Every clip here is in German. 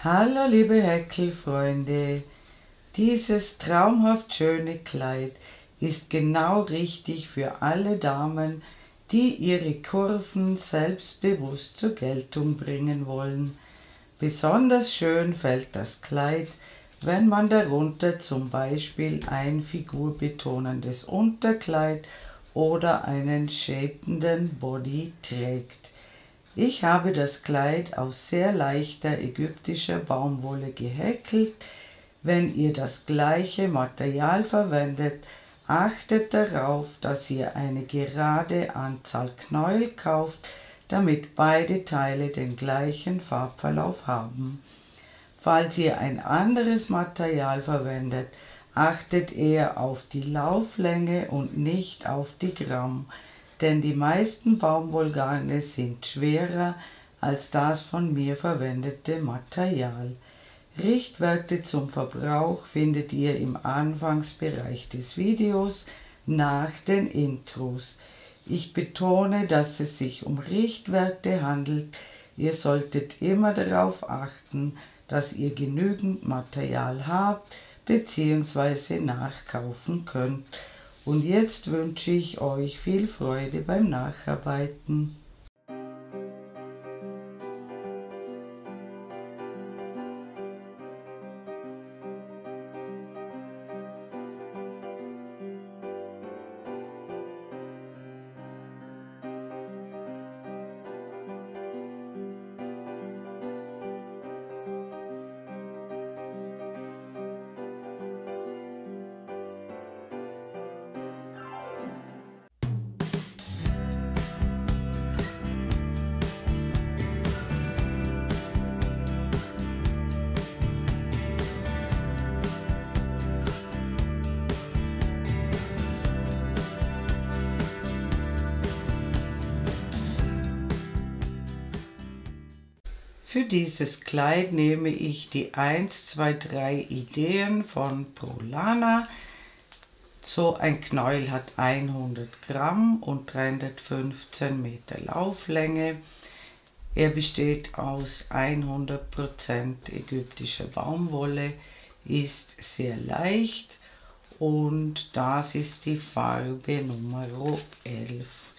Hallo liebe Häkelfreunde, dieses traumhaft schöne Kleid ist genau richtig für alle Damen, die ihre Kurven selbstbewusst zur Geltung bringen wollen. Besonders schön fällt das Kleid, wenn man darunter zum Beispiel ein figurbetonendes Unterkleid oder einen shapenden Body trägt. Ich habe das Kleid aus sehr leichter ägyptischer Baumwolle gehäkelt. Wenn ihr das gleiche Material verwendet, achtet darauf, dass ihr eine gerade Anzahl Knäuel kauft, damit beide Teile den gleichen Farbverlauf haben. Falls ihr ein anderes Material verwendet, achtet eher auf die Lauflänge und nicht auf die Gramm, denn die meisten Baumwollgarne sind schwerer als das von mir verwendete Material. Richtwerte zum Verbrauch findet ihr im Anfangsbereich des Videos nach den Intros. Ich betone, dass es sich um Richtwerte handelt. Ihr solltet immer darauf achten, dass ihr genügend Material habt bzw. nachkaufen könnt. Und jetzt wünsche ich euch viel Freude beim Nacharbeiten. Für dieses Kleid nehme ich die 1, 2, 3 Ideen von Prolana. So ein Knäuel hat 100 Gramm und 315 Meter Lauflänge. Er besteht aus 100% ägyptischer Baumwolle, ist sehr leicht und das ist die Farbe Nummer 11.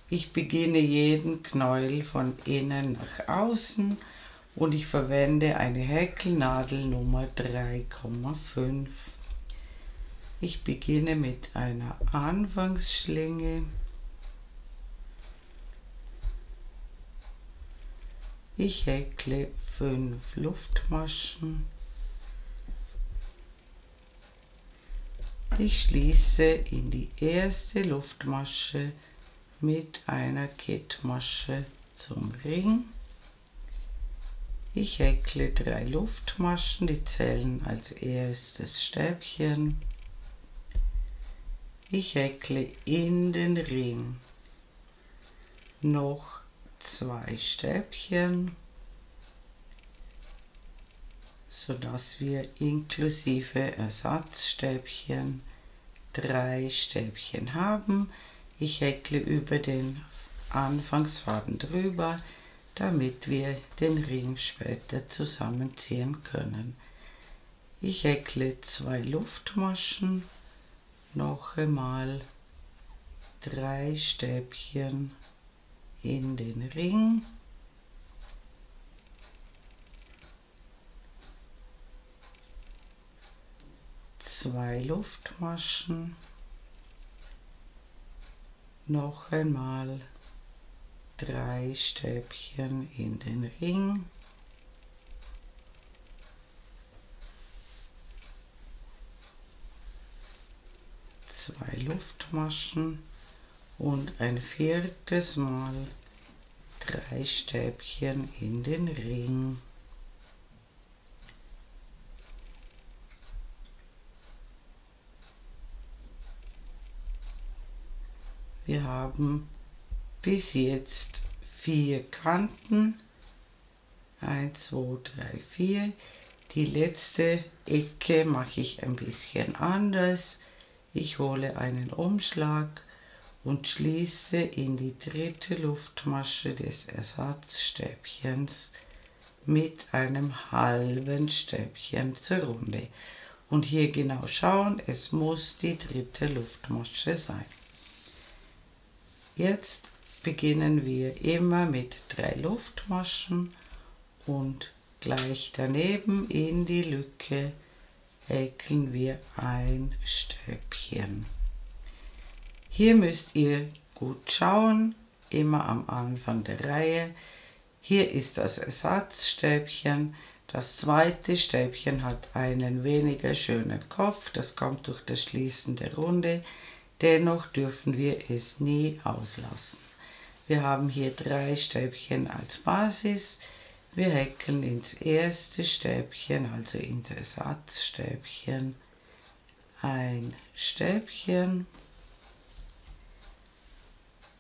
Ich beginne jeden Knäuel von innen nach außen und ich verwende eine Häkelnadel Nummer 3,5. Ich beginne mit einer Anfangsschlinge. Ich häkle 5 Luftmaschen. Ich schließe in die erste Luftmasche mit einer Kettmasche zum Ring. Ich häkle 3 Luftmaschen, die zählen als erstes Stäbchen. Ich häkle in den Ring noch 2 Stäbchen, sodass wir inklusive Ersatzstäbchen 3 Stäbchen haben. Ich häkle über den Anfangsfaden drüber, damit wir den Ring später zusammenziehen können. Ich häkle 2 Luftmaschen, noch einmal 3 Stäbchen in den Ring. Zwei Luftmaschen, noch einmal 3 Stäbchen in den Ring. Zwei Luftmaschen und ein viertes Mal 3 Stäbchen in den Ring. Wir haben bis jetzt 4 Kanten. 1, 2, 3, 4. Die letzte Ecke mache ich ein bisschen anders. Ich hole einen Umschlag und schließe in die dritte Luftmasche des Ersatzstäbchens mit einem halben Stäbchen zur Runde. Und hier genau schauen, es muss die dritte Luftmasche sein. Jetzt beginnen wir immer mit 3 Luftmaschen und gleich daneben in die Lücke häkeln wir ein Stäbchen. Hier müsst ihr gut schauen, immer am Anfang der Reihe. Hier ist das Ersatzstäbchen. Das zweite Stäbchen hat einen weniger schönen Kopf, das kommt durch das Schließen der Runde. Dennoch dürfen wir es nie auslassen. Wir haben hier 3 Stäbchen als Basis. Wir häkeln ins erste Stäbchen, also ins Ersatzstäbchen, ein Stäbchen.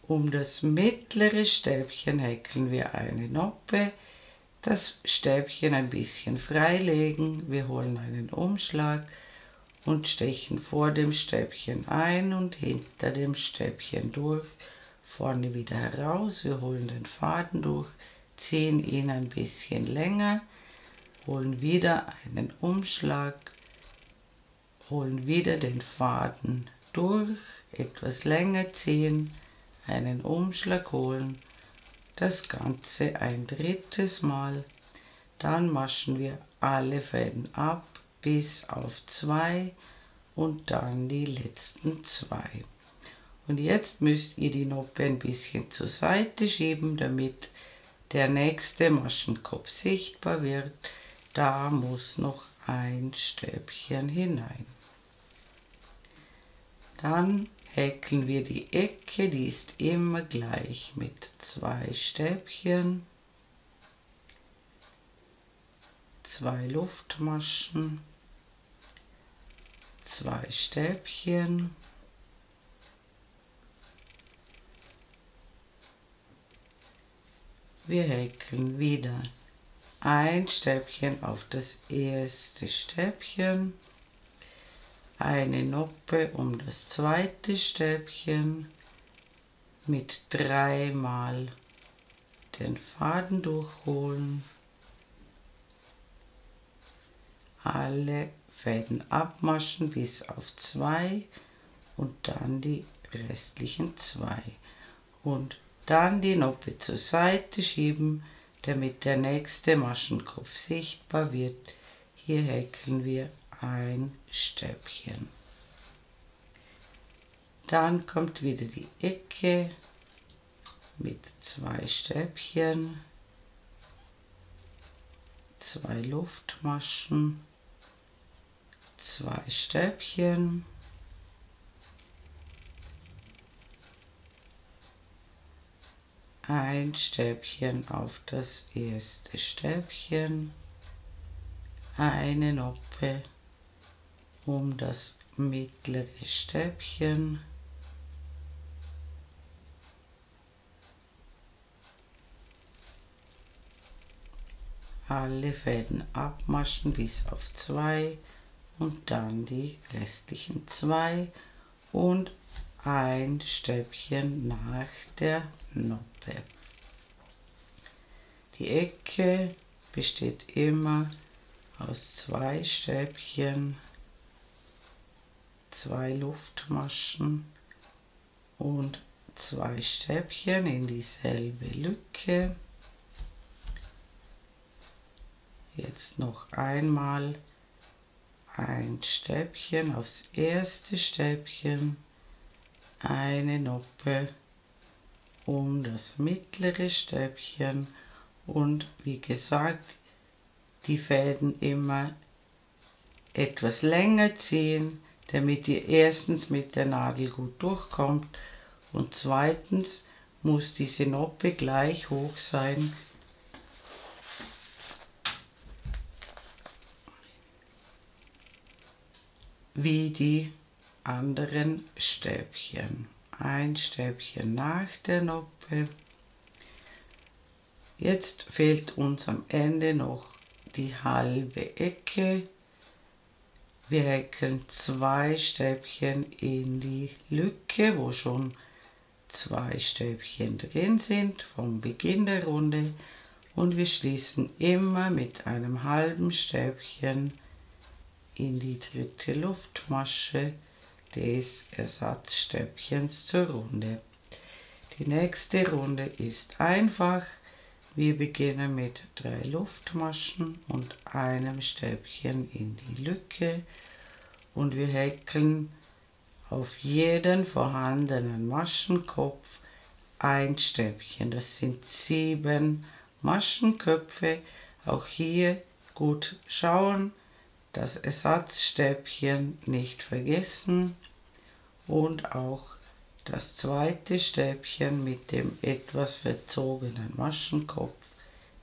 Um das mittlere Stäbchen häkeln wir eine Noppe. Das Stäbchen ein bisschen freilegen. Wir holen einen Umschlag und stechen vor dem Stäbchen ein und hinter dem Stäbchen durch. Vorne wieder heraus. Wir holen den Faden durch, ziehen ihn ein bisschen länger, holen wieder einen Umschlag, holen wieder den Faden durch, etwas länger ziehen, einen Umschlag holen, das Ganze ein drittes Mal, dann maschen wir alle Fäden ab bis auf 2 und dann die letzten 2. Und jetzt müsst ihr die Noppe ein bisschen zur Seite schieben, damit der nächste Maschenkopf sichtbar wird. Da muss noch ein Stäbchen hinein. Dann häkeln wir die Ecke, die ist immer gleich mit 2 Stäbchen, 2 Luftmaschen, 2 Stäbchen, wir häkeln wieder ein Stäbchen auf das erste Stäbchen, eine Noppe um das zweite Stäbchen, mit 3 Mal den Faden durchholen, alle Fäden abmaschen bis auf 2 und dann die restlichen 2 und dann die Noppe zur Seite schieben, damit der nächste Maschenkopf sichtbar wird. Hier häkeln wir ein Stäbchen. Dann kommt wieder die Ecke mit 2 Stäbchen, 2 Luftmaschen, 2 Stäbchen, ein Stäbchen auf das erste Stäbchen, eine Noppe um das mittlere Stäbchen, alle Fäden abmaschen bis auf 2 und dann die restlichen 2 und ein Stäbchen nach der Noppe. Die Ecke besteht immer aus 2 Stäbchen, 2 Luftmaschen und 2 Stäbchen in dieselbe Lücke. Jetzt noch einmal ein Stäbchen aufs erste Stäbchen, eine Noppe um das mittlere Stäbchen und wie gesagt, die Fäden immer etwas länger ziehen, damit ihr erstens mit der Nadel gut durchkommt und zweitens muss diese Noppe gleich hoch sein wie die anderen Stäbchen. Ein Stäbchen nach der Noppe. Jetzt fehlt uns am Ende noch die halbe Ecke. Wir häkeln 2 Stäbchen in die Lücke, wo schon 2 Stäbchen drin sind vom Beginn der Runde und wir schließen immer mit einem halben Stäbchen in die dritte Luftmasche des Ersatzstäbchens zur Runde. Die nächste Runde ist einfach. Wir beginnen mit 3 Luftmaschen und einem Stäbchen in die Lücke und wir häkeln auf jeden vorhandenen Maschenkopf ein Stäbchen. Das sind 7 Maschenköpfe. Auch hier gut schauen, das Ersatzstäbchen nicht vergessen und auch das zweite Stäbchen mit dem etwas verzogenen Maschenkopf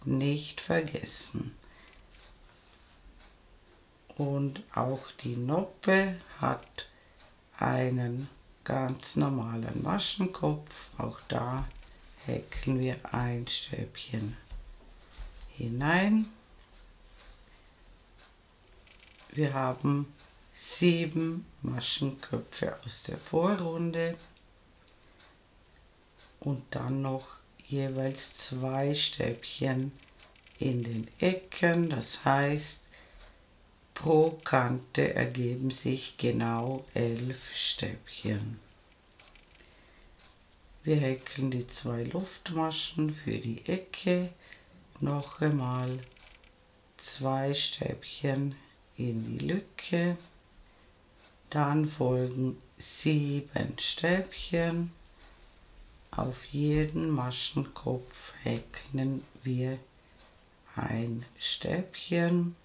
nicht vergessen. Und auch die Noppe hat einen ganz normalen Maschenkopf. Auch da häkeln wir ein Stäbchen hinein. Wir haben 7 Maschenköpfe aus der Vorrunde und dann noch jeweils 2 Stäbchen in den Ecken. Das heißt, pro Kante ergeben sich genau 11 Stäbchen. Wir häkeln die 2 Luftmaschen für die Ecke, noch einmal 2 Stäbchen in die Lücke, dann folgen 7 Stäbchen. Auf jeden Maschenkopf häkeln wir ein Stäbchen.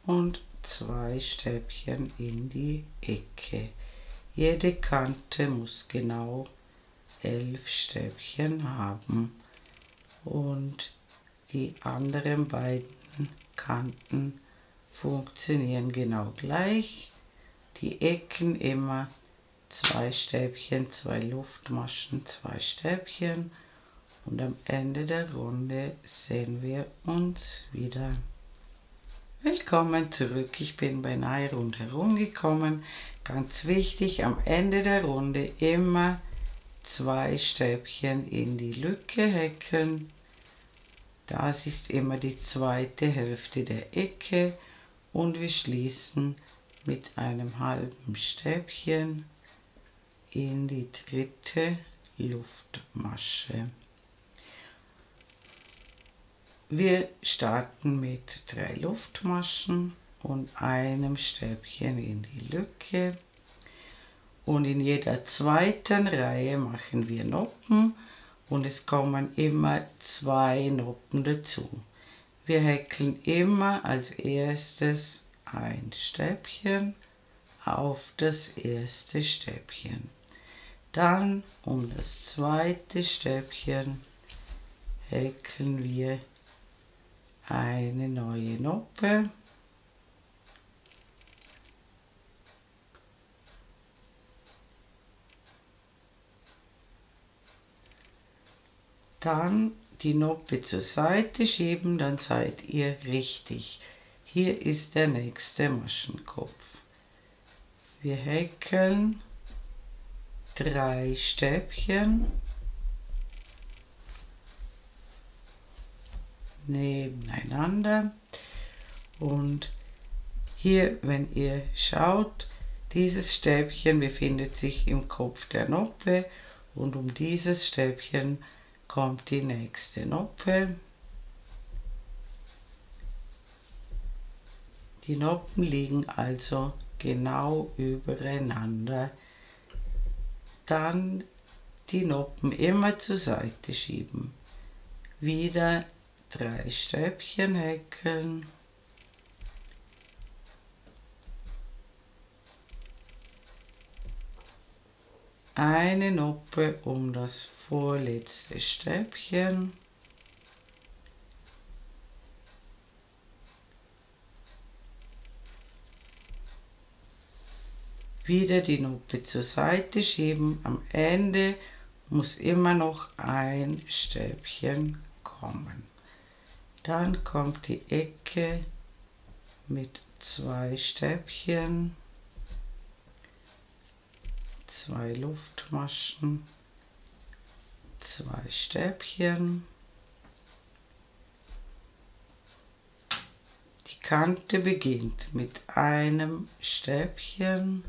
Und 2 Stäbchen in die Ecke. Jede Kante muss genau 11 Stäbchen haben und die anderen beiden Kanten funktionieren genau gleich. Die Ecken immer 2 Stäbchen, 2 Luftmaschen, 2 Stäbchen und am Ende der Runde sehen wir uns wieder. Willkommen zurück, ich bin beinahe rundherum gekommen. Ganz wichtig, am Ende der Runde immer 2 Stäbchen in die Lücke häkeln. Das ist immer die zweite Hälfte der Ecke und wir schließen mit einem halben Stäbchen in die dritte Luftmasche. Wir starten mit 3 Luftmaschen und einem Stäbchen in die Lücke und in jeder zweiten Reihe machen wir Noppen und es kommen immer 2 Noppen dazu. Wir häkeln immer als erstes ein Stäbchen auf das erste Stäbchen. Dann um das zweite Stäbchen häkeln wir eine neue Noppe. Dann die Noppe zur Seite schieben, dann seid ihr richtig. Hier ist der nächste Maschenkopf. Wir häkeln 3 Stäbchen nebeneinander und hier, wenn ihr schaut, dieses Stäbchen befindet sich im Kopf der Noppe und um dieses Stäbchen kommt die nächste Noppe. Die Noppen liegen also genau übereinander. Dann die Noppen immer zur Seite schieben. Wieder 3 Stäbchen häkeln. Eine Noppe um das vorletzte Stäbchen. Wieder die Noppe zur Seite schieben, am Ende muss immer noch ein Stäbchen kommen. Dann kommt die Ecke mit 2 Stäbchen, 2 Luftmaschen, 2 Stäbchen. Die Kante beginnt mit einem Stäbchen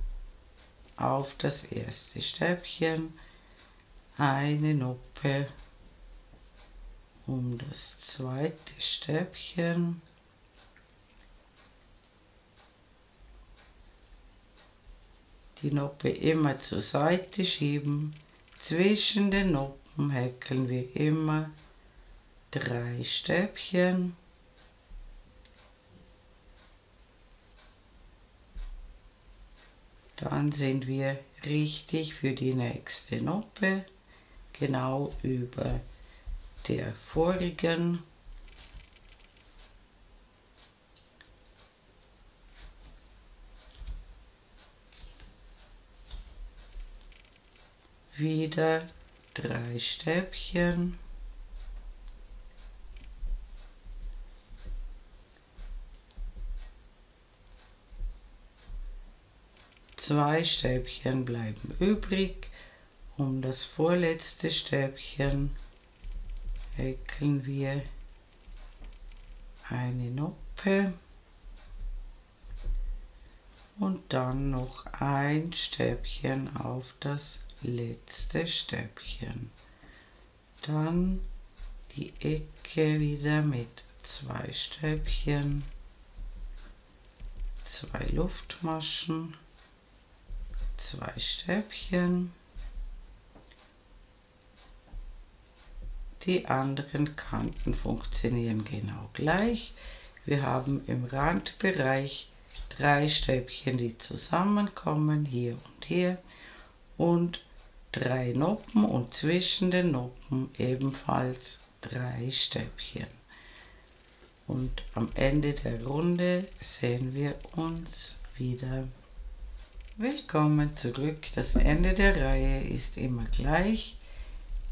auf das erste Stäbchen, eine Noppe um das zweite Stäbchen, die Noppe immer zur Seite schieben. Zwischen den Noppen häkeln wir immer 3 Stäbchen. Dann sind wir richtig für die nächste Noppe, genau über der vorigen. Wieder 3 Stäbchen. Zwei Stäbchen bleiben übrig. Um das vorletzte Stäbchen häkeln wir eine Noppe und dann noch ein Stäbchen auf das letzte Stäbchen. Dann die Ecke wieder mit 2 Stäbchen, 2 Luftmaschen, 2 Stäbchen. Die anderen Kanten funktionieren genau gleich. Wir haben im Randbereich 3 Stäbchen, die zusammenkommen, hier und hier, und 3 Noppen und zwischen den Noppen ebenfalls 3 Stäbchen. Und am Ende der Runde sehen wir uns wieder. Willkommen zurück. Das Ende der Reihe ist immer gleich.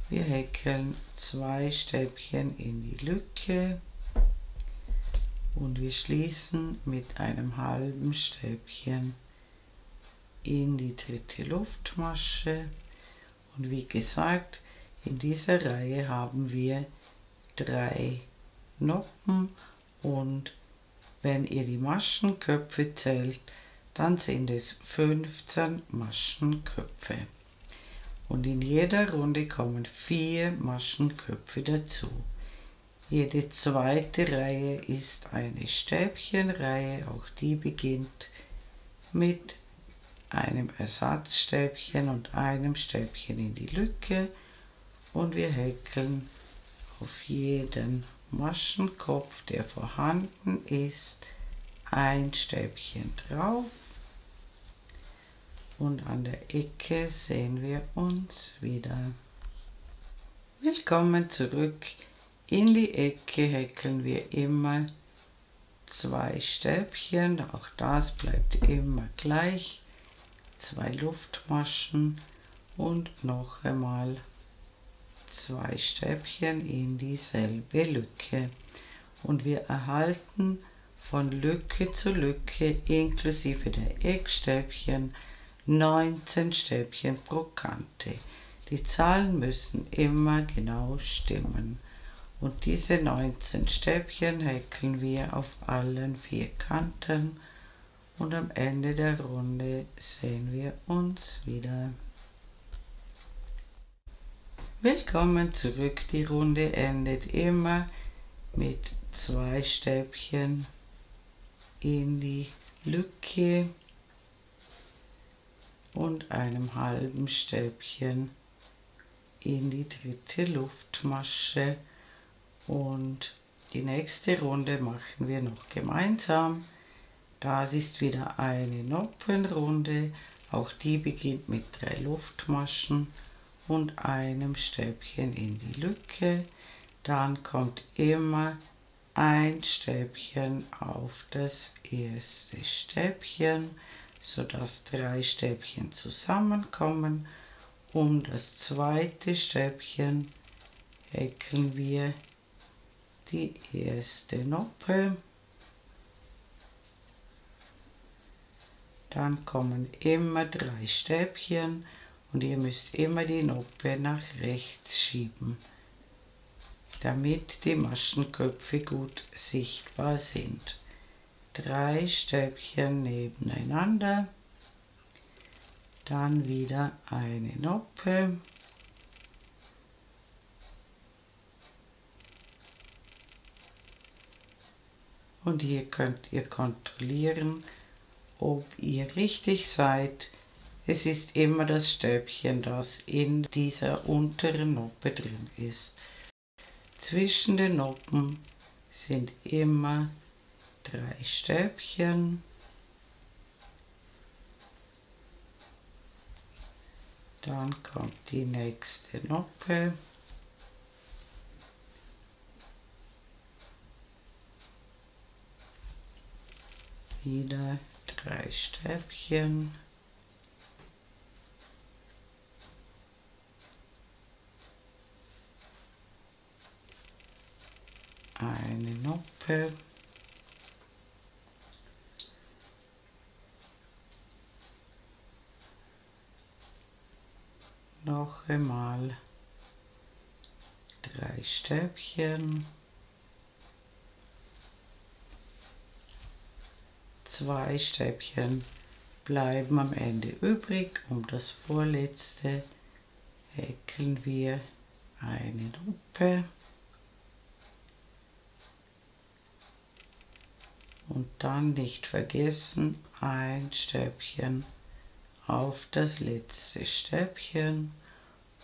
Wir häkeln 2 Stäbchen in die Lücke und wir schließen mit einem halben Stäbchen in die dritte Luftmasche. Und wie gesagt, in dieser Reihe haben wir 3 Noppen und wenn ihr die Maschenköpfe zählt, dann sind es 15 Maschenköpfe. Und in jeder Runde kommen 4 Maschenköpfe dazu. Jede zweite Reihe ist eine Stäbchenreihe, auch die beginnt mit einem Ersatzstäbchen und einem Stäbchen in die Lücke und wir häkeln auf jeden Maschenkopf, der vorhanden ist, ein Stäbchen drauf. Und an der Ecke sehen wir uns wieder. Willkommen zurück. In die Ecke häkeln wir immer 2 Stäbchen, auch das bleibt immer gleich. 2 Luftmaschen und noch einmal 2 Stäbchen in dieselbe Lücke. Und wir erhalten von Lücke zu Lücke inklusive der Eckstäbchen 19 Stäbchen pro Kante. Die Zahlen müssen immer genau stimmen. Und diese 19 Stäbchen häkeln wir auf allen 4 Kanten und am Ende der Runde sehen wir uns wieder. Willkommen zurück. Die Runde endet immer mit 2 Stäbchen in die Lücke und einem halben Stäbchen in die dritte Luftmasche. Und die nächste Runde machen wir noch gemeinsam. Das ist wieder eine Noppenrunde. Auch die beginnt mit 3 Luftmaschen und einem Stäbchen in die Lücke. Dann kommt immer ein Stäbchen auf das erste Stäbchen, sodass 3 Stäbchen zusammenkommen um das zweite Stäbchen häkeln wir die erste Noppe. Dann kommen immer 3 Stäbchen und ihr müsst immer die Noppe nach rechts schieben, damit die Maschenköpfe gut sichtbar sind. 3 Stäbchen nebeneinander, dann wieder eine Noppe. Und hier könnt ihr kontrollieren, ob ihr richtig seid. Es ist immer das Stäbchen, das in dieser unteren Noppe drin ist. Zwischen den Noppen sind immer 3 Stäbchen. Dann kommt die nächste Noppe. Wieder 3 Stäbchen. Eine Noppe. Noch einmal 3 Stäbchen. 2 Stäbchen bleiben am Ende übrig. Um das vorletzte häkeln wir eine Noppe. Und dann nicht vergessen, ein Stäbchen auf das letzte Stäbchen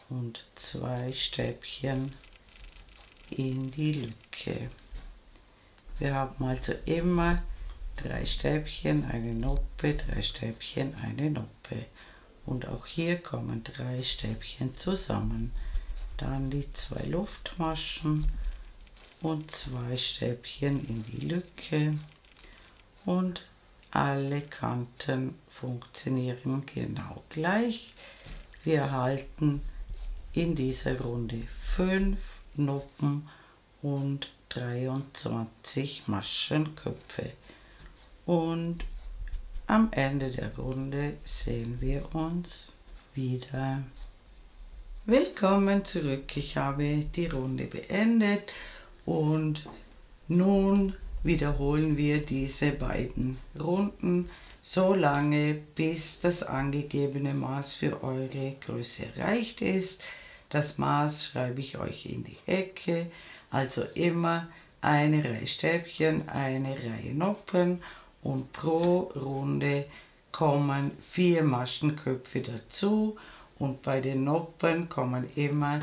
und 2 Stäbchen in die Lücke. Wir haben also immer 3 Stäbchen, eine Noppe, 3 Stäbchen, eine Noppe. Und auch hier kommen 3 Stäbchen zusammen. Dann die 2 Luftmaschen und 2 Stäbchen in die Lücke. Und alle Kanten funktionieren genau gleich. Wir erhalten in dieser Runde 5 Noppen und 23 Maschenköpfe. Und am Ende der Runde sehen wir uns wieder. Willkommen zurück. Ich habe die Runde beendet und nun wiederholen wir diese beiden Runden so lange, bis das angegebene Maß für eure Größe erreicht ist. Das Maß schreibe ich euch in die Ecke, also immer eine Reihe Stäbchen, eine Reihe Noppen und pro Runde kommen 4 Maschenköpfe dazu und bei den Noppen kommen immer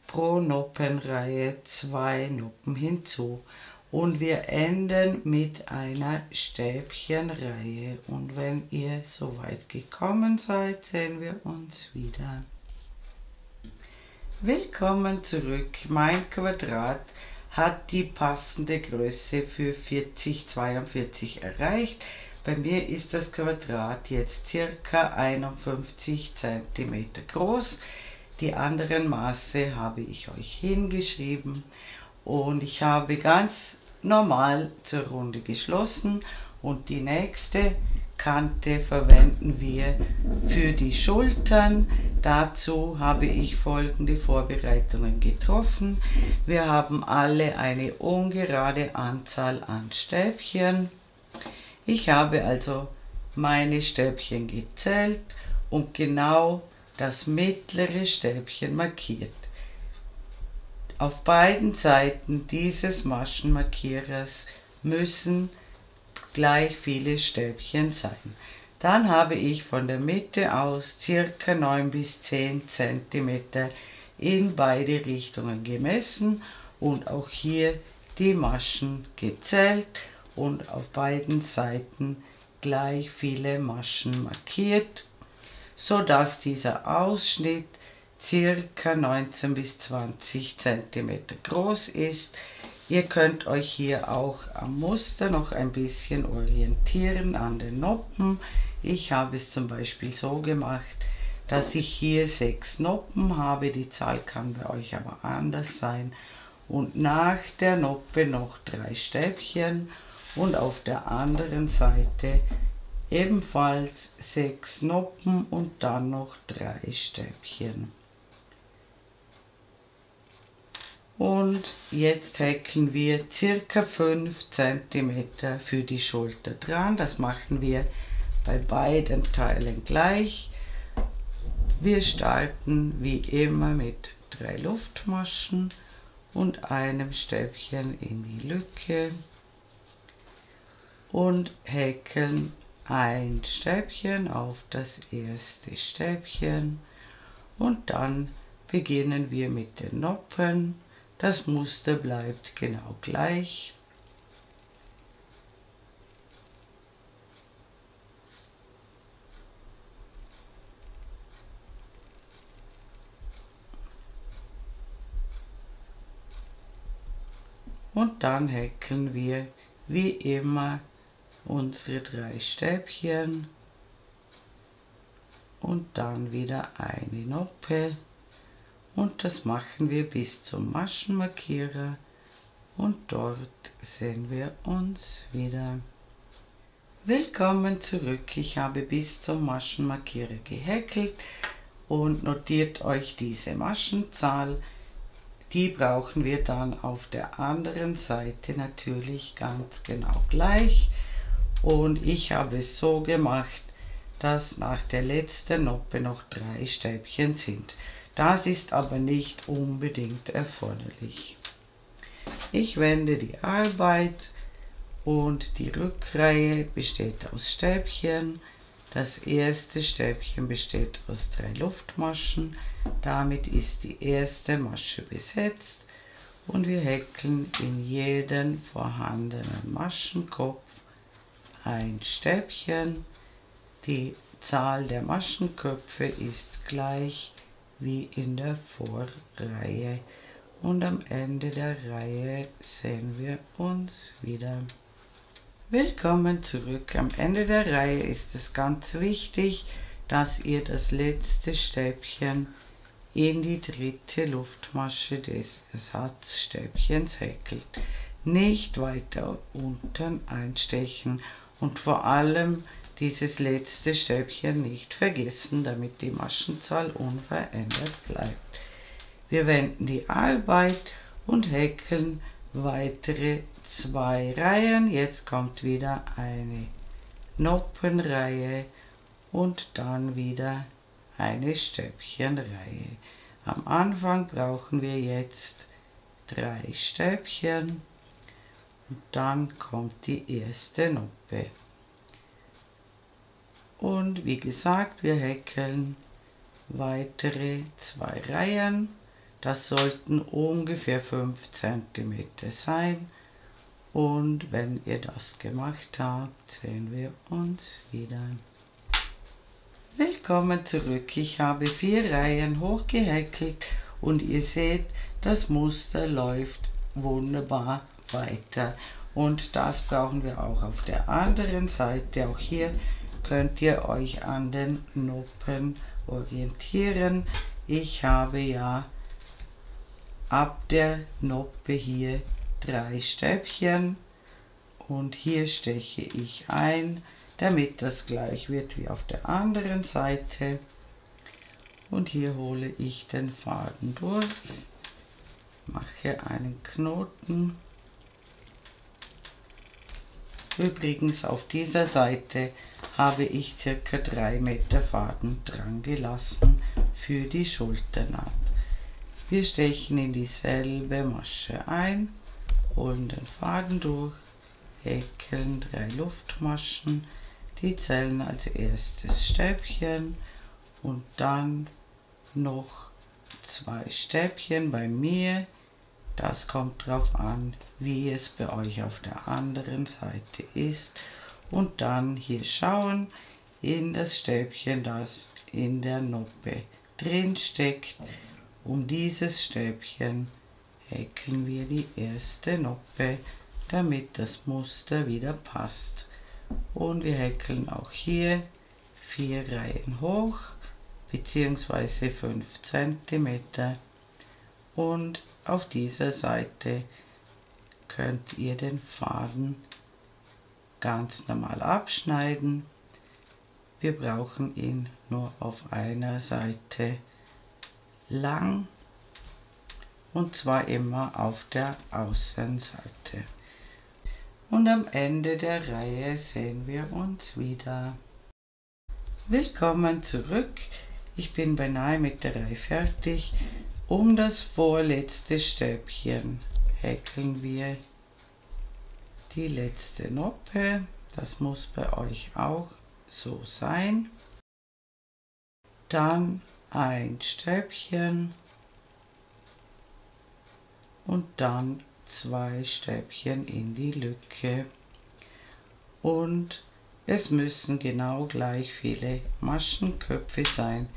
pro Noppenreihe 2 Noppen hinzu. Und wir enden mit einer Stäbchenreihe. Und wenn ihr so weit gekommen seid, sehen wir uns wieder. Willkommen zurück. Mein Quadrat hat die passende Größe für 4042 erreicht. Bei mir ist das Quadrat jetzt circa 51 cm groß. Die anderen Maße habe ich euch hingeschrieben. Und ich habe ganz normal zur Runde geschlossen und die nächste Kante verwenden wir für die Schultern. Dazu habe ich folgende Vorbereitungen getroffen. Wir haben alle eine ungerade Anzahl an Stäbchen. Ich habe also meine Stäbchen gezählt und genau das mittlere Stäbchen markiert. Auf beiden Seiten dieses Maschenmarkierers müssen gleich viele Stäbchen sein. Dann habe ich von der Mitte aus ca. 9 bis 10 cm in beide Richtungen gemessen und auch hier die Maschen gezählt und auf beiden Seiten gleich viele Maschen markiert, sodass dieser Ausschnitt circa 19 bis 20 cm groß ist. Ihr könnt euch hier auch am Muster noch ein bisschen orientieren an den Noppen. Ich habe es zum Beispiel so gemacht, dass ich hier 6 Noppen habe. Die Zahl kann bei euch aber anders sein. Und nach der Noppe noch 3 Stäbchen und auf der anderen Seite ebenfalls 6 Noppen und dann noch 3 Stäbchen. Und jetzt häkeln wir circa 5 cm für die Schulter dran. Das machen wir bei beiden Teilen gleich. Wir starten wie immer mit 3 Luftmaschen und einem Stäbchen in die Lücke und häkeln ein Stäbchen auf das erste Stäbchen und dann beginnen wir mit den Noppen. Das Muster bleibt genau gleich. Und dann häkeln wir wie immer unsere 3 Stäbchen und dann wieder eine Noppe. Und das machen wir bis zum Maschenmarkierer und dort sehen wir uns wieder. Willkommen zurück, ich habe bis zum Maschenmarkierer gehäkelt und notiert euch diese Maschenzahl. Die brauchen wir dann auf der anderen Seite natürlich ganz genau gleich. Und ich habe es so gemacht, dass nach der letzten Noppe noch 3 Stäbchen sind. Das ist aber nicht unbedingt erforderlich. Ich wende die Arbeit und die Rückreihe besteht aus Stäbchen. Das erste Stäbchen besteht aus 3 Luftmaschen. Damit ist die erste Masche besetzt und wir häkeln in jeden vorhandenen Maschenkopf ein Stäbchen. Die Zahl der Maschenköpfe ist gleich wie in der Vorreihe und am Ende der Reihe sehen wir uns wieder. Willkommen zurück. Am Ende der Reihe ist es ganz wichtig, dass ihr das letzte Stäbchen in die dritte Luftmasche des Ersatzstäbchens häkelt. Nicht weiter unten einstechen und vor allem dieses letzte Stäbchen nicht vergessen, damit die Maschenzahl unverändert bleibt. Wir wenden die Arbeit und häkeln weitere 2 Reihen. Jetzt kommt wieder eine Noppenreihe und dann wieder eine Stäbchenreihe. Am Anfang brauchen wir jetzt 3 Stäbchen und dann kommt die erste Noppe. Und wie gesagt, wir häkeln weitere 2 Reihen. Das sollten ungefähr 5 cm sein. Und wenn ihr das gemacht habt, sehen wir uns wieder. Willkommen zurück. Ich habe 4 Reihen hochgehäkelt und ihr seht, das Muster läuft wunderbar weiter. Und das brauchen wir auch auf der anderen Seite. Auch hier könnt ihr euch an den Noppen orientieren. Ich habe ja ab der Noppe hier 3 Stäbchen und hier steche ich ein, damit das gleich wird wie auf der anderen Seite. Und hier hole ich den Faden durch, mache einen Knoten. Übrigens auf dieser Seite habe ich ca. 3 Meter Faden dran gelassen für die Schulternaht. Wir stechen in dieselbe Masche ein, holen den Faden durch, häkeln 3 Luftmaschen, die zählen als erstes Stäbchen und dann noch 2 Stäbchen bei mir. Das kommt drauf an, wie es bei euch auf der anderen Seite ist. Und dann hier schauen in das Stäbchen, das in der Noppe drin steckt. Um dieses Stäbchen häkeln wir die erste Noppe, damit das Muster wieder passt. Und wir häkeln auch hier 4 Reihen hoch, bzw. 5 cm und auf dieser Seite könnt ihr den Faden ganz normal abschneiden. Wir brauchen ihn nur auf einer Seite lang und zwar immer auf der Außenseite. Und am Ende der Reihe sehen wir uns wieder. Willkommen zurück. Ich bin beinahe mit der Reihe fertig. Um das vorletzte Stäbchen häkeln wir die letzte Noppe. Das muss bei euch auch so sein. Dann ein Stäbchen und dann 2 Stäbchen in die Lücke. Und es müssen genau gleich viele Maschenköpfe sein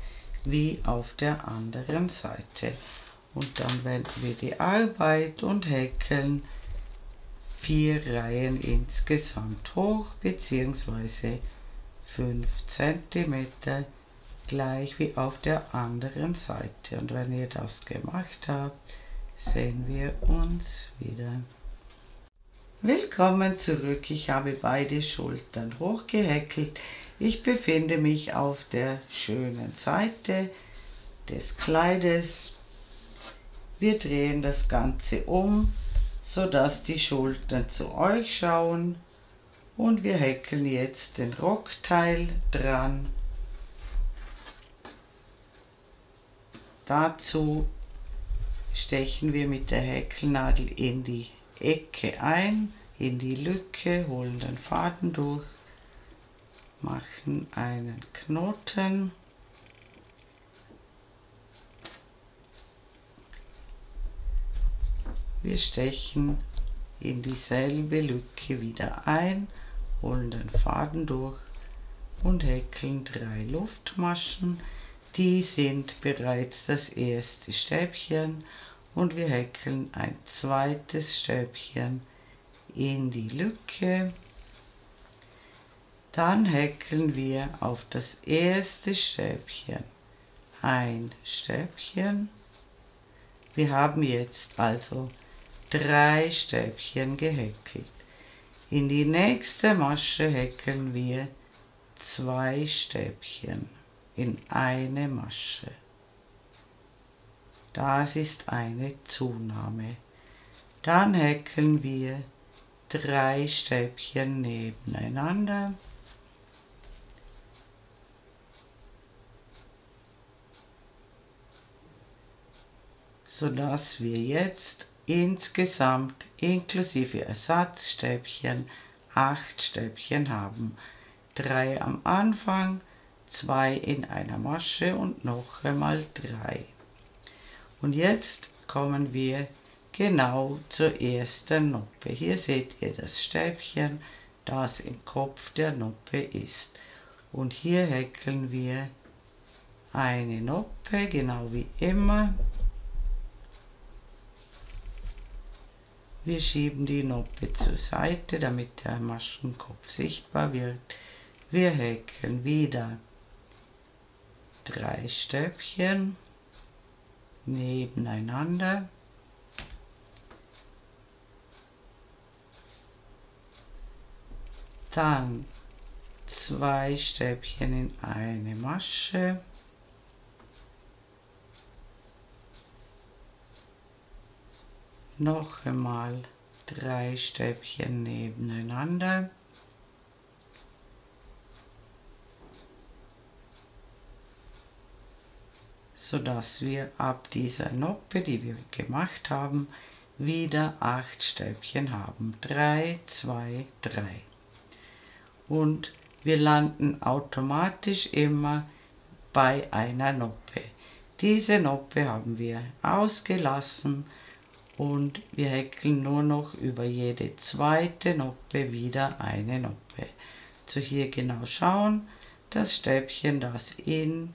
wie auf der anderen Seite. Und dann wenden wir die Arbeit und häkeln 4 Reihen insgesamt hoch bzw. 5 cm gleich wie auf der anderen Seite. Und wenn ihr das gemacht habt, sehen wir uns wieder. Willkommen zurück. Ich habe beide Schultern hochgehäkelt. Ich befinde mich auf der schönen Seite des Kleides. Wir drehen das Ganze um, sodass die Schultern zu euch schauen, und wir häkeln jetzt den Rockteil dran. Dazu stechen wir mit der Häkelnadel in die Ecke ein, in die Lücke, holen den Faden durch, machen einen Knoten. Wir stechen in dieselbe Lücke wieder ein, holen den Faden durch und häkeln 3 Luftmaschen. Die sind bereits das erste Stäbchen und wir häkeln ein zweites Stäbchen in die Lücke. Dann häkeln wir auf das erste Stäbchen ein Stäbchen. Wir haben jetzt also 3 Stäbchen gehäkelt. In die nächste Masche häkeln wir 2 Stäbchen in eine Masche. Das ist eine Zunahme. Dann häkeln wir 3 Stäbchen nebeneinander. Sodass wir jetzt insgesamt inklusive Ersatzstäbchen 8 Stäbchen haben. 3 am Anfang, 2 in einer Masche und noch einmal 3. Und jetzt kommen wir genau zur ersten Noppe. Hier seht ihr das Stäbchen, das im Kopf der Noppe ist. Und hier häkeln wir eine Noppe, genau wie immer. Wir schieben die Noppe zur Seite, damit der Maschenkopf sichtbar wird. Wir häkeln wieder 3 Stäbchen nebeneinander. Dann 2 Stäbchen in eine Masche. Noch einmal 3 Stäbchen nebeneinander. Sodass wir ab dieser Noppe, die wir gemacht haben, wieder 8 Stäbchen haben. 3, 2, 3. Und wir landen automatisch immer bei einer Noppe. Diese Noppe haben wir ausgelassen und wir häkeln nur noch über jede zweite Noppe wieder eine Noppe. So hier genau schauen, das Stäbchen, das in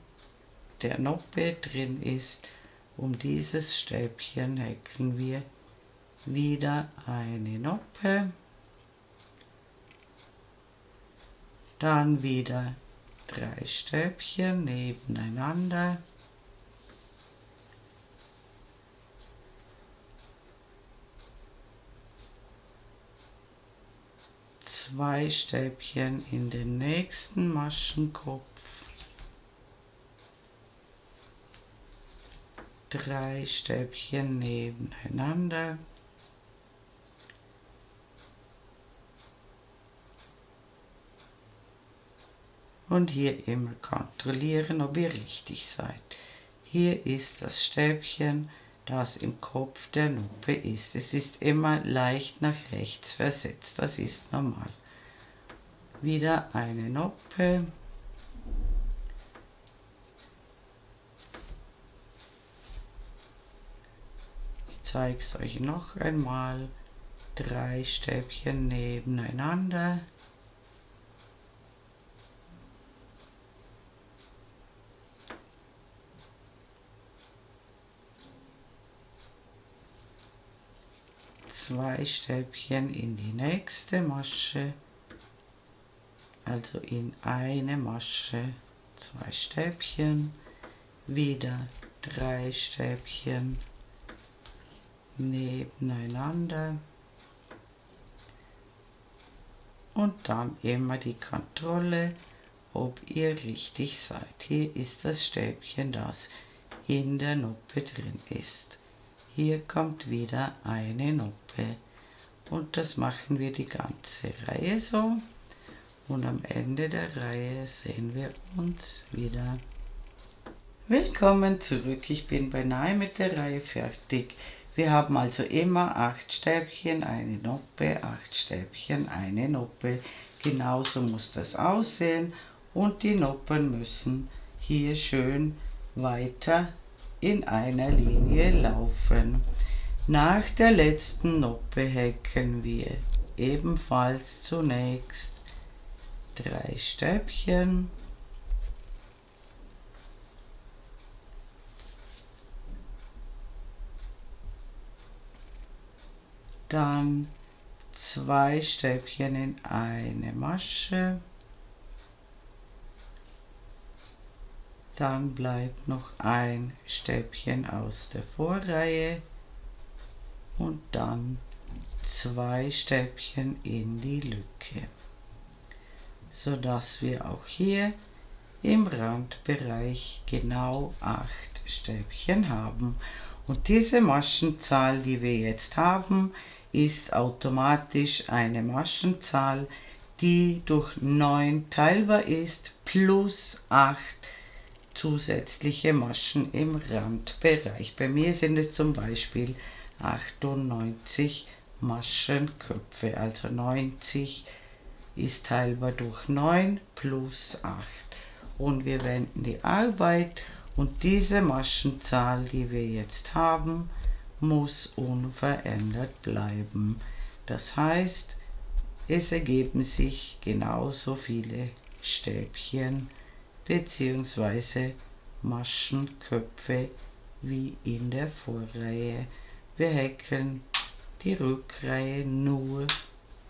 der Noppe drin ist, um dieses Stäbchen häkeln wir wieder eine Noppe, dann wieder 3 Stäbchen nebeneinander. Zwei Stäbchen in den nächsten Maschenkopf. 3 Stäbchen nebeneinander. Und hier immer kontrollieren, ob ihr richtig seid. Hier ist das Stäbchen, das im Kopf der Noppe ist. Es ist immer leicht nach rechts versetzt, das ist normal. Wieder eine Noppe. Ich zeige es euch noch einmal. 3 Stäbchen nebeneinander. Zwei Stäbchen in die nächste Masche, also in eine Masche 2 Stäbchen, wieder 3 Stäbchen nebeneinander und dann immer die Kontrolle, ob ihr richtig seid. Hier ist das Stäbchen, das in der Noppe drin ist. Hier kommt wieder eine Noppe und das machen wir die ganze Reihe so und am Ende der Reihe sehen wir uns wieder. Willkommen zurück, ich bin beinahe mit der Reihe fertig. Wir haben also immer 8 Stäbchen, eine Noppe, 8 Stäbchen, eine Noppe. Genauso muss das aussehen und die Noppen müssen hier schön weiter in einer Linie laufen. Nach der letzten Noppe häkeln wir ebenfalls zunächst 3 Stäbchen, dann 2 Stäbchen in eine Masche, dann bleibt noch ein Stäbchen aus der Vorreihe und dann 2 Stäbchen in die Lücke, so dass wir auch hier im Randbereich genau 8 Stäbchen haben. Und diese Maschenzahl, die wir jetzt haben, ist automatisch eine Maschenzahl, die durch 9 teilbar ist, plus 8 zusätzliche Maschen im Randbereich. Bei mir sind es zum Beispiel 98 Maschenköpfe, also 90 ist teilbar durch 9 plus 8. Und wir wenden die Arbeit und diese Maschenzahl, die wir jetzt haben, muss unverändert bleiben. Das heißt, es ergeben sich genauso viele Stäbchen bzw. Maschenköpfe wie in der Vorreihe. Wir häkeln die Rückreihe nur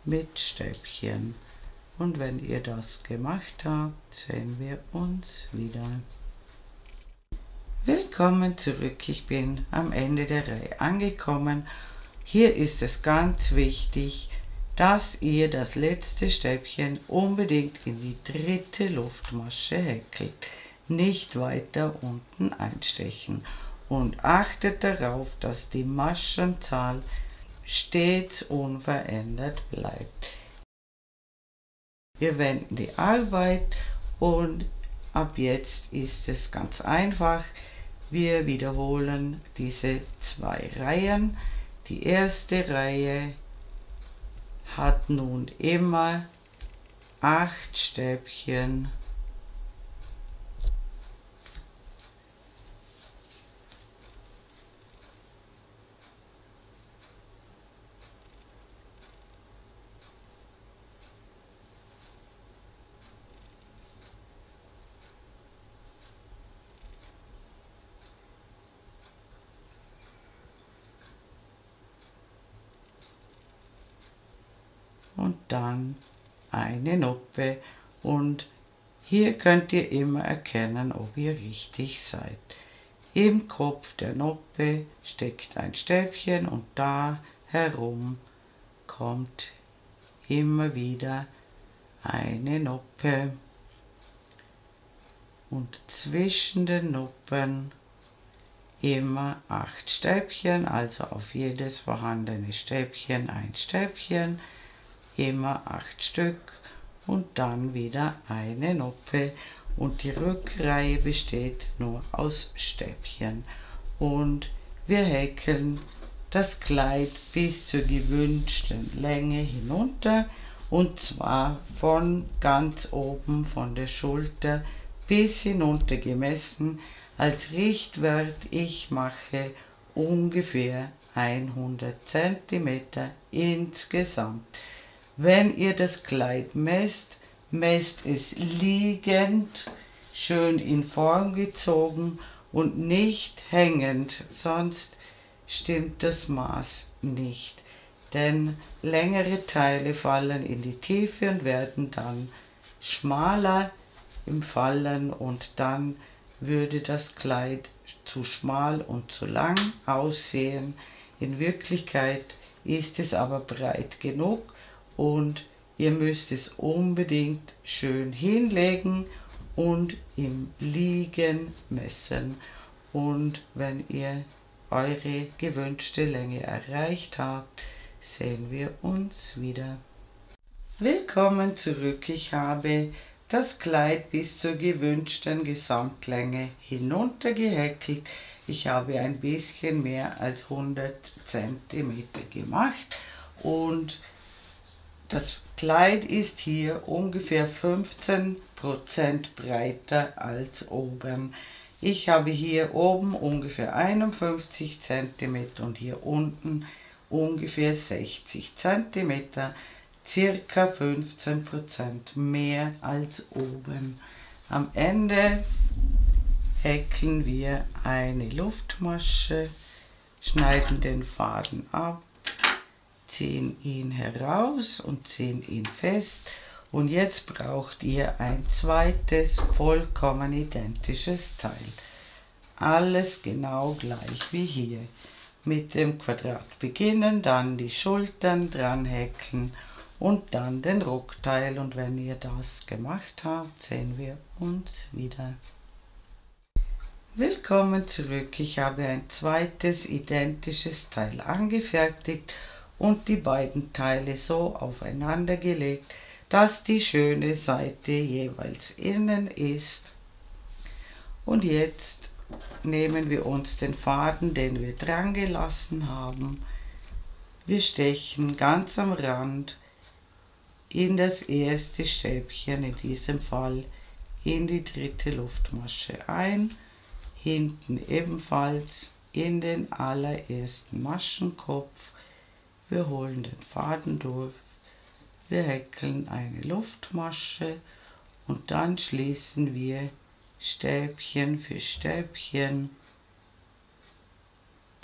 mit Stäbchen. Und wenn ihr das gemacht habt, sehen wir uns wieder. Willkommen zurück, ich bin am Ende der Reihe angekommen. Hier ist es ganz wichtig, dass ihr das letzte Stäbchen unbedingt in die dritte Luftmasche häkelt. Nicht weiter unten einstechen. Und achtet darauf, dass die Maschenzahl stets unverändert bleibt. Wir wenden die Arbeit und ab jetzt ist es ganz einfach. Wir wiederholen diese 2 Reihen. Die erste Reihe hat nun immer 8 Stäbchen und dann eine Noppe und Hier könnt ihr immer erkennen, ob ihr richtig seid. Im Kopf der Noppe steckt ein Stäbchen und da herum kommt immer wieder eine Noppe. Und zwischen den Noppen immer 8 Stäbchen, also auf jedes vorhandene Stäbchen ein Stäbchen, immer 8 Stück und dann wieder eine Noppe und die Rückreihe besteht nur aus Stäbchen und wir häkeln das Kleid bis zur gewünschten Länge hinunter und zwar von ganz oben von der Schulter bis hinunter gemessen. Als Richtwert, ich mache ungefähr 100 cm insgesamt. Wenn ihr das Kleid messt, messt es liegend, schön in Form gezogen und nicht hängend, sonst stimmt das Maß nicht. Denn längere Teile fallen in die Tiefe und werden dann schmaler im Fallen und dann würde das Kleid zu schmal und zu lang aussehen. In Wirklichkeit ist es aber breit genug und ihr müsst es unbedingt schön hinlegen und im Liegen messen. Und wenn ihr eure gewünschte Länge erreicht habt, sehen wir uns wieder. Willkommen zurück. Ich habe das Kleid bis zur gewünschten Gesamtlänge hinuntergehäkelt. Ich habe ein bisschen mehr als 100 cm gemacht und das Kleid ist hier ungefähr 15% breiter als oben. Ich habe hier oben ungefähr 51 cm und hier unten ungefähr 60 cm. Circa 15% mehr als oben. Am Ende häkeln wir eine Luftmasche, schneiden den Faden ab, ziehen ihn heraus und ziehen ihn fest. Und jetzt braucht ihr ein zweites vollkommen identisches Teil. Alles genau gleich wie hier. Mit dem Quadrat beginnen, dann die Schultern dran häkeln und dann den Rockteil. Und wenn ihr das gemacht habt, sehen wir uns wieder. Willkommen zurück. Ich habe ein zweites identisches Teil angefertigt und die beiden Teile so aufeinander gelegt, dass die schöne Seite jeweils innen ist. Und jetzt nehmen wir uns den Faden, den wir dran gelassen haben. Wir stechen ganz am Rand in das erste Stäbchen, in diesem Fall in die dritte Luftmasche ein, hinten ebenfalls in den allerersten Maschenkopf. Wir holen den Faden durch, wir häkeln eine Luftmasche und dann schließen wir Stäbchen für Stäbchen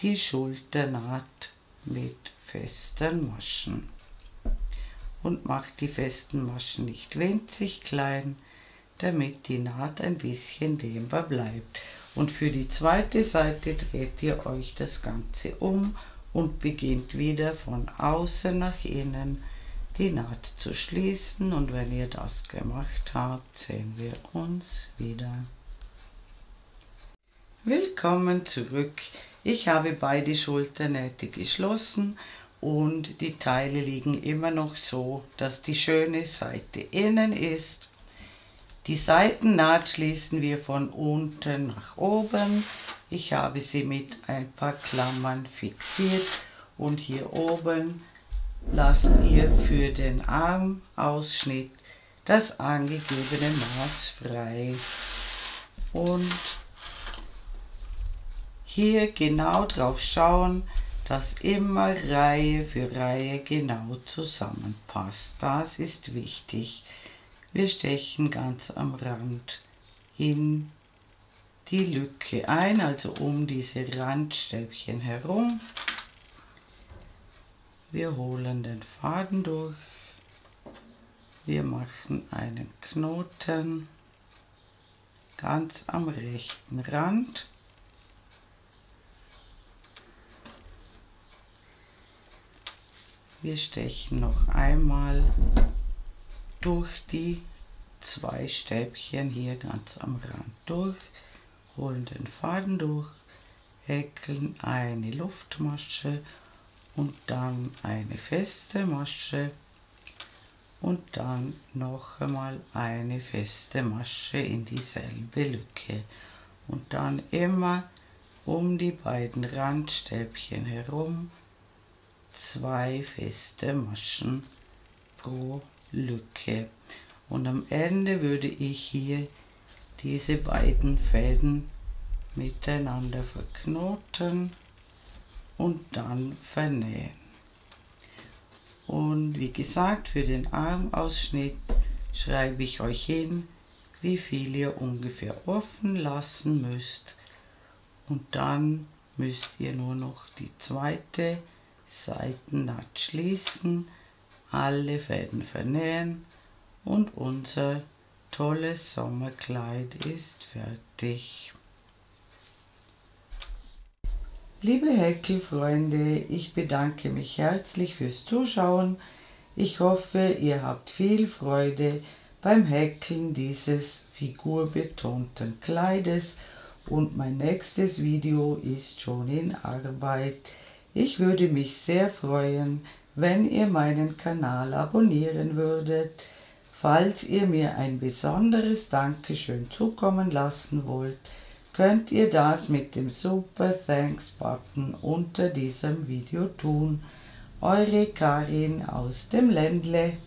die Schulternaht mit festen Maschen. Und macht die festen Maschen nicht winzig klein, damit die Naht ein bisschen dehnbar bleibt. Und für die zweite Seite dreht ihr euch das Ganze um und beginnt wieder von außen nach innen die Naht zu schließen. Und wenn ihr das gemacht habt, sehen wir uns wieder. Willkommen zurück. Ich habe beide Schulternähte geschlossen und die Teile liegen immer noch so, dass die schöne Seite innen ist. Die Seitennaht schließen wir von unten nach oben. Ich habe sie mit ein paar Klammern fixiert und hier oben lasst ihr für den Armausschnitt das angegebene Maß frei. Und hier genau drauf schauen, dass immer Reihe für Reihe genau zusammenpasst. Das ist wichtig. Wir stechen ganz am Rand in die Lücke ein, also um diese Randstäbchen herum. Wir holen den Faden durch. Wir machen einen Knoten ganz am rechten Rand. Wir stechen noch einmal durch die 2 Stäbchen hier ganz am Rand durch, holen den Faden durch, häkeln eine Luftmasche und dann eine feste Masche und dann noch einmal eine feste Masche in dieselbe Lücke und dann immer um die beiden Randstäbchen herum 2 feste Maschen pro Lücke. Und am Ende würde ich hier diese beiden Fäden miteinander verknoten und dann vernähen. Und wie gesagt, für den Armausschnitt schreibe ich euch hin, wie viel ihr ungefähr offen lassen müsst. Und dann müsst ihr nur noch die zweite Seitennaht schließen, alle Fäden vernähen und unser tolles Sommerkleid ist fertig. Liebe Häkelfreunde, ich bedanke mich herzlich fürs Zuschauen. Ich hoffe, ihr habt viel Freude beim Häkeln dieses figurbetonten Kleides und mein nächstes Video ist schon in Arbeit. Ich würde mich sehr freuen, wenn ihr meinen Kanal abonnieren würdet. Falls ihr mir ein besonderes Dankeschön zukommen lassen wollt, könnt ihr das mit dem Super Thanks Button unter diesem Video tun. Eure Karin aus dem Ländle.